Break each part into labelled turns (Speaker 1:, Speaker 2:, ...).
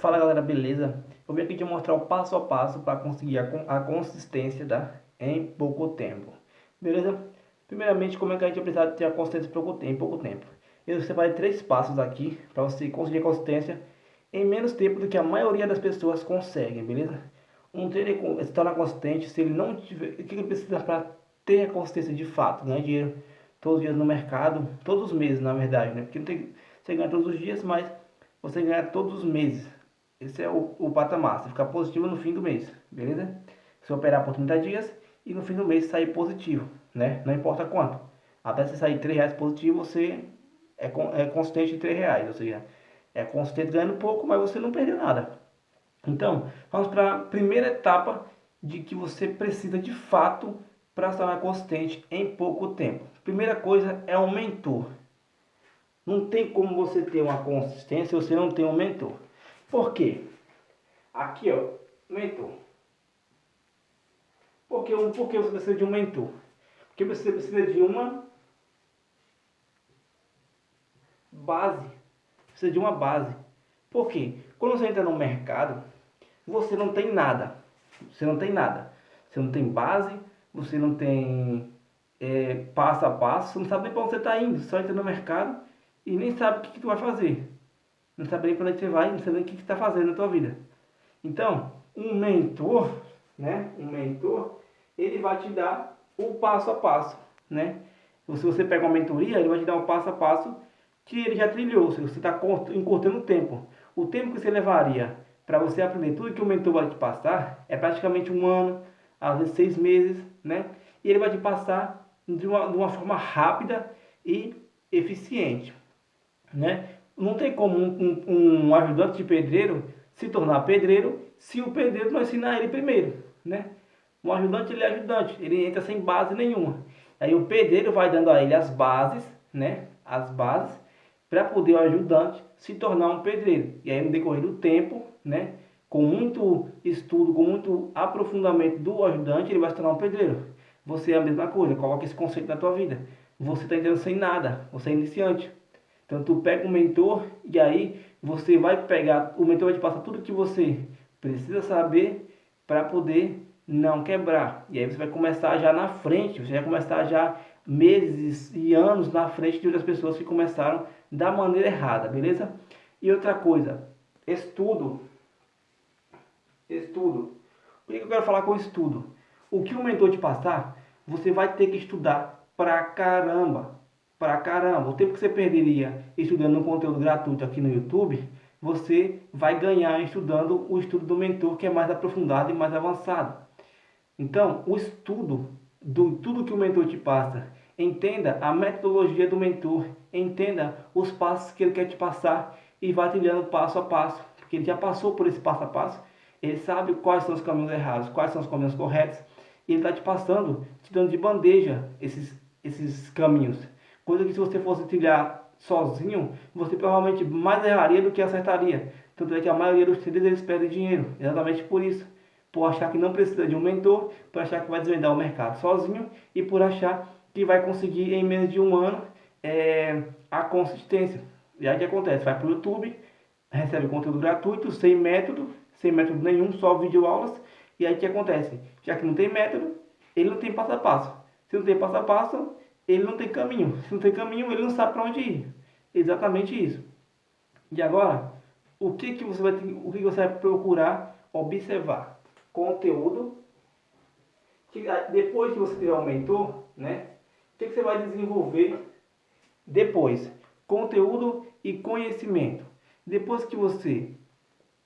Speaker 1: Fala galera, beleza? Eu vim aqui te mostrar o passo a passo para conseguir a consistência em pouco tempo. Beleza? Primeiramente, como é que a gente precisa ter a consistência em pouco tempo? Eu separei 3 passos aqui para você conseguir a consistência em menos tempo do que a maioria das pessoas conseguem, beleza? Um trader se torna consistente se ele não tiver... O que ele precisa para ter a consistência de fato? Ganhar dinheiro todos os dias no mercado, todos os meses na verdade, né? Porque não tem, você ganha todos os dias, mas você ganha todos os meses. Esse é o patamar, você ficar positivo no fim do mês, beleza? Você operar por 30 dias e no fim do mês sair positivo, né? Não importa quanto. Até você sair R$ 3 positivo, você é consistente em R$ 3, ou seja, é consistente ganhando pouco, mas você não perdeu nada. Então, vamos para a primeira etapa de que você precisa de fato para se tornar consistente em pouco tempo. Primeira coisa é um mentor. Não tem como você ter uma consistência se você não tem um mentor. Por quê? Aqui, ó, mentor. Por que você precisa de um mentor? Porque você precisa de uma base. Precisa de uma base. Por quê? Quando você entra no mercado, você não tem nada. Você não tem nada. Você não tem base, você não tem passo a passo, você não sabe nem para onde você está indo. Só entra no mercado e nem sabe o que tu vai fazer. Não sabe nem para onde você vai, não sabe nem o que está fazendo na tua vida. Então, um mentor, né? Um mentor, ele vai te dar o passo a passo, né? Se você pega uma mentoria, ele vai te dar um passo a passo que ele já trilhou. Se você está encurtando o tempo. O tempo que você levaria para você aprender tudo que o mentor vai te passar é praticamente 1 ano, às vezes 6 meses, né? E ele vai te passar de uma forma rápida e eficiente, né? Não tem como um ajudante de pedreiro se tornar pedreiro se o pedreiro não ensinar ele primeiro, né? O ajudante, ele é ajudante, ele entra sem base nenhuma. Aí o pedreiro vai dando a ele as bases, né? As bases para poder o ajudante se tornar um pedreiro. E aí no decorrer do tempo, né? Com muito estudo, com muito aprofundamento do ajudante, ele vai se tornar um pedreiro. Você é a mesma coisa, coloca esse conceito na tua vida. Você está entrando sem nada, você é iniciante. Então tu pega um mentor e aí você vai pegar, o mentor vai te passar tudo que você precisa saber para poder não quebrar. E aí você vai começar já na frente, você vai começar já meses e anos na frente de outras pessoas que começaram da maneira errada, beleza? E outra coisa, estudo. Estudo. Por que eu quero falar com estudo? O que o mentor te passar, você vai ter que estudar pra caramba. Pra caramba. O tempo que você perderia estudando um conteúdo gratuito aqui no YouTube, você vai ganhar estudando o estudo do mentor, que é mais aprofundado e mais avançado. Então, o estudo de tudo que o mentor te passa, entenda a metodologia do mentor, entenda os passos que ele quer te passar e vá trilhando passo a passo, porque ele já passou por esse passo a passo, ele sabe quais são os caminhos errados, quais são os caminhos corretos, e ele está te passando, te dando de bandeja esses caminhos. Coisa que se você fosse trilhar sozinho, você provavelmente mais erraria do que acertaria. Tanto é que a maioria dos traders eles perdem dinheiro, exatamente por isso. Por achar que não precisa de um mentor, por achar que vai desvendar o mercado sozinho e por achar que vai conseguir em menos de 1 ano a consistência. E aí o que acontece? Vai para o YouTube, recebe conteúdo gratuito, sem método nenhum, só videoaulas. E aí o que acontece? Já que não tem método, ele não tem passo a passo. Se não tem passo a passo, ele não tem caminho. Se não tem caminho, ele não sabe para onde ir. Exatamente isso. E agora, o que você vai procurar observar? Conteúdo. Depois que você tiver um mentor, né? O que você vai desenvolver depois? Conteúdo e conhecimento. Depois que você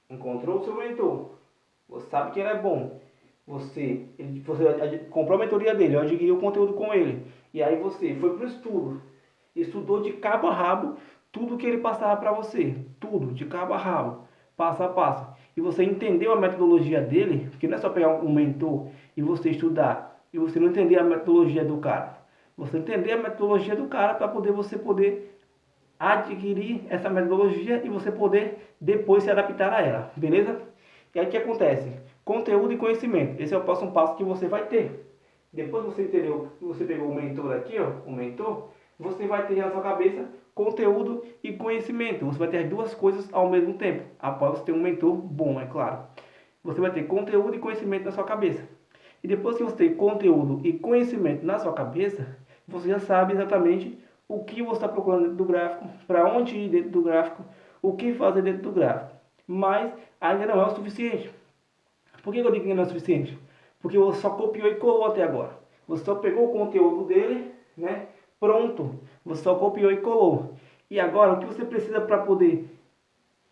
Speaker 1: encontrou o seu mentor, você sabe que ele é bom, você comprou a mentoria dele, adquiriu o conteúdo com ele, e aí você foi para o estudo, estudou de cabo a rabo tudo que ele passava para você, tudo de cabo a rabo, passo a passo, e você entendeu a metodologia dele, porque não é só pegar um mentor e você estudar e você não entender a metodologia do cara, você entender a metodologia do cara para você poder adquirir essa metodologia e você poder depois se adaptar a ela, beleza? E aí o que acontece? Conteúdo e conhecimento. Esse é o próximo passo que você vai ter. Depois que você entendeu, você pegou o mentor aqui, ó, o mentor, você vai ter na sua cabeça conteúdo e conhecimento. Você vai ter as duas coisas ao mesmo tempo, após você ter um mentor bom, é claro. Você vai ter conteúdo e conhecimento na sua cabeça. E depois que você tem conteúdo e conhecimento na sua cabeça, você já sabe exatamente o que você está procurando dentro do gráfico, para onde ir dentro do gráfico, o que fazer dentro do gráfico. Mas ainda não é o suficiente. Por que eu digo que não é o suficiente? Porque você só copiou e colou até agora. Você só pegou o conteúdo dele, né? Pronto. Você só copiou e colou. E agora, o que você precisa para poder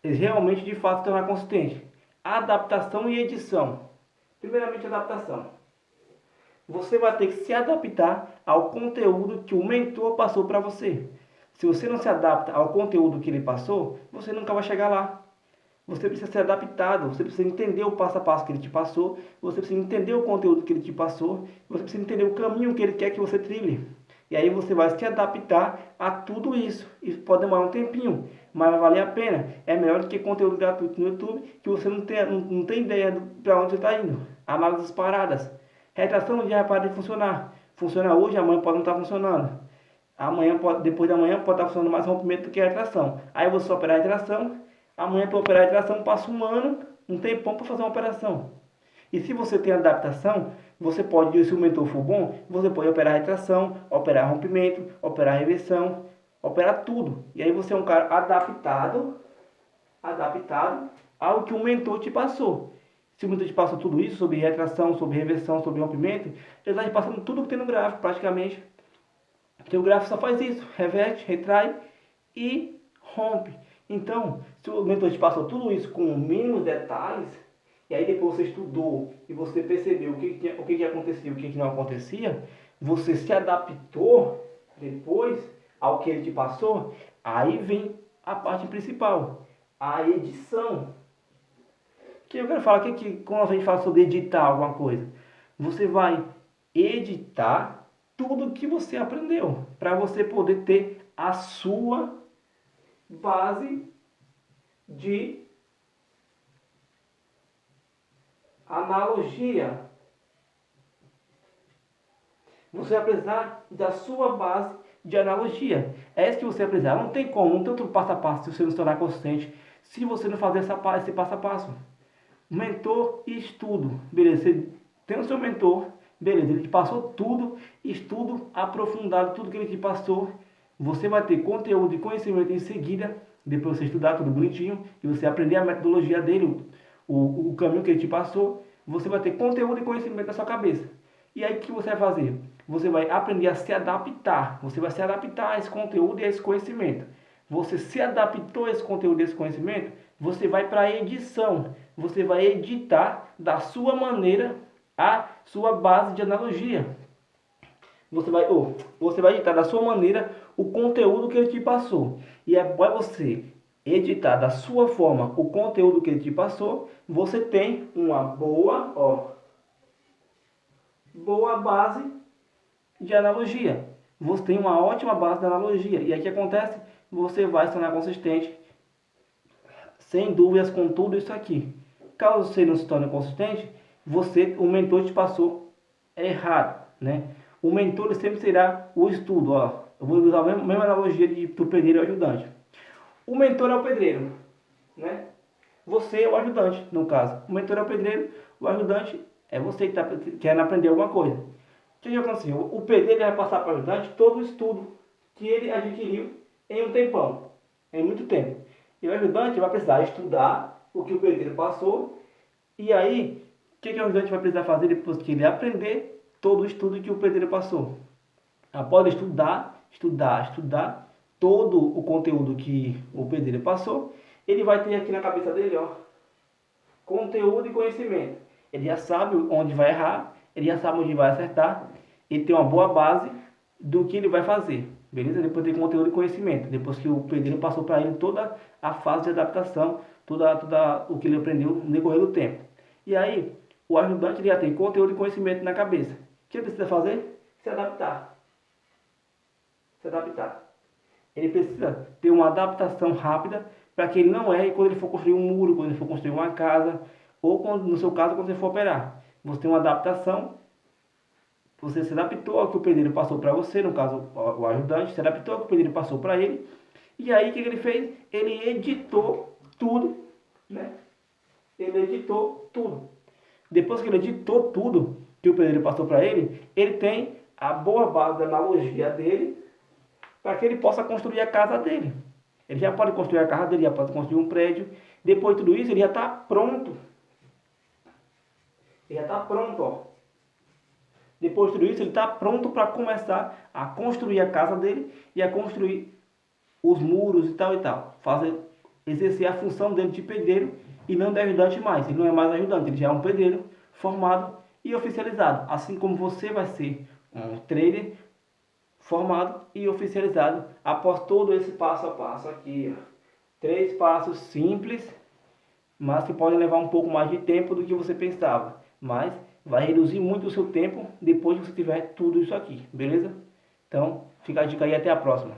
Speaker 1: realmente, de fato, se tornar consistente? Adaptação e edição. Primeiramente, adaptação. Você vai ter que se adaptar ao conteúdo que o mentor passou para você. Se você não se adapta ao conteúdo que ele passou, você nunca vai chegar lá. Você precisa ser adaptado, você precisa entender o passo a passo que ele te passou, você precisa entender o conteúdo que ele te passou, você precisa entender o caminho que ele quer que você trilhe. E aí você vai se adaptar a tudo isso. Isso pode demorar um tempinho, mas vai valer a pena. É melhor do que conteúdo gratuito no YouTube que você não tem ideia para onde você está indo. Análises paradas. Retração já para de funcionar. Funciona hoje, amanhã pode não estar funcionando. Amanhã depois da manhã pode estar funcionando mais rompimento do que a retração. Aí você operar a retração. Amanhã para operar a retração passa um ano, um tempão para fazer uma operação. E se você tem adaptação, você pode, se o mentor for bom, você pode operar a retração, operar rompimento, operar a reversão, operar tudo. E aí você é um cara adaptado ao que o mentor te passou. Se o mentor te passou tudo isso, sobre retração, sobre reversão, sobre rompimento, ele está te passando tudo que tem no gráfico, praticamente. Porque o gráfico só faz isso, reverte, retrai e rompe. Então, se o mentor te passou tudo isso com mínimos detalhes, e aí depois você estudou e você percebeu o que acontecia e o que não acontecia, você se adaptou depois ao que ele te passou, aí vem a parte principal, a edição. Que eu quero falar que quando a gente fala sobre editar alguma coisa, você vai editar tudo que você aprendeu, para você poder ter a sua base de analogia. Você vai precisar da sua base de analogia. É isso que você vai precisar. Não tem como, não tem outro passo a passo se você não se tornar consistente, se você não fazer esse passo a passo. Mentor e estudo. Beleza, você tem o seu mentor, beleza, ele te passou tudo, estudo aprofundado, tudo que ele te passou. Você vai ter conteúdo e conhecimento em seguida, depois você estudar tudo bonitinho, e você aprender a metodologia dele, o caminho que ele te passou, você vai ter conteúdo e conhecimento na sua cabeça. E aí o que você vai fazer? Você vai aprender a se adaptar. Você vai se adaptar a esse conteúdo e a esse conhecimento. Você se adaptou a esse conteúdo e a esse conhecimento, você vai para a edição. Você vai editar da sua maneira a sua base de analogia. Você vai editar da sua maneira o conteúdo que ele te passou. E após você editar da sua forma o conteúdo que ele te passou, você tem uma boa base de analogia. Você tem uma ótima base de analogia. E aí o que acontece? Você vai se tornar consistente, sem dúvidas, com tudo isso aqui. Caso você não se torne consistente, o mentor te passou errado, né? O mentor ele sempre será o estudo. Ó. Eu vou usar a mesma analogia do pedreiro e ajudante. O mentor é o pedreiro, né? Você é o ajudante, no caso. O mentor é o pedreiro, o ajudante é você que está querendo aprender alguma coisa. O que acontece? O pedreiro vai passar para o ajudante todo o estudo que ele adquiriu em um tempão, em muito tempo. E o ajudante vai precisar estudar o que o pedreiro passou. E aí, o que o ajudante vai precisar fazer depois que ele aprender todo o estudo que o pedreiro passou? Após estudar todo o conteúdo que o pedreiro passou, ele vai ter aqui na cabeça dele, ó, conteúdo e conhecimento. Ele já sabe onde vai errar, ele já sabe onde vai acertar, ele tem uma boa base do que ele vai fazer, beleza? Depois tem conteúdo e conhecimento, depois que o pedreiro passou para ele toda a fase de adaptação, toda o que ele aprendeu no decorrer do tempo. E aí, o ajudante já tem conteúdo e conhecimento na cabeça. O que ele precisa fazer? Se adaptar. Ele precisa ter uma adaptação rápida para que ele não erre quando ele for construir um muro, quando ele for construir uma casa, ou quando, no seu caso, quando você for operar. Você tem uma adaptação, você se adaptou ao que o pedreiro passou para você, no caso o ajudante, se adaptou ao que o pedreiro passou para ele, E aí o que ele fez? Ele editou tudo, né? Ele editou tudo. Depois que ele editou tudo que o pedreiro passou para ele, ele tem a boa base da analogia dele para que ele possa construir a casa dele. Ele já pode construir a casa dele, já pode construir um prédio. Depois de tudo isso, ele já está pronto. Ele já está pronto, ó. Depois de tudo isso, ele está pronto para começar a construir a casa dele e a construir os muros e tal. Exercer a função dele de pedreiro e não de ajudante mais. Ele não é mais ajudante, ele já é um pedreiro formado e oficializado. Assim como você vai ser um trader formado e oficializado após todo esse passo a passo aqui, ó. 3 passos simples, mas que podem levar um pouco mais de tempo do que você pensava. Mas vai reduzir muito o seu tempo depois que você tiver tudo isso aqui, beleza? Então, fica a dica aí, até a próxima.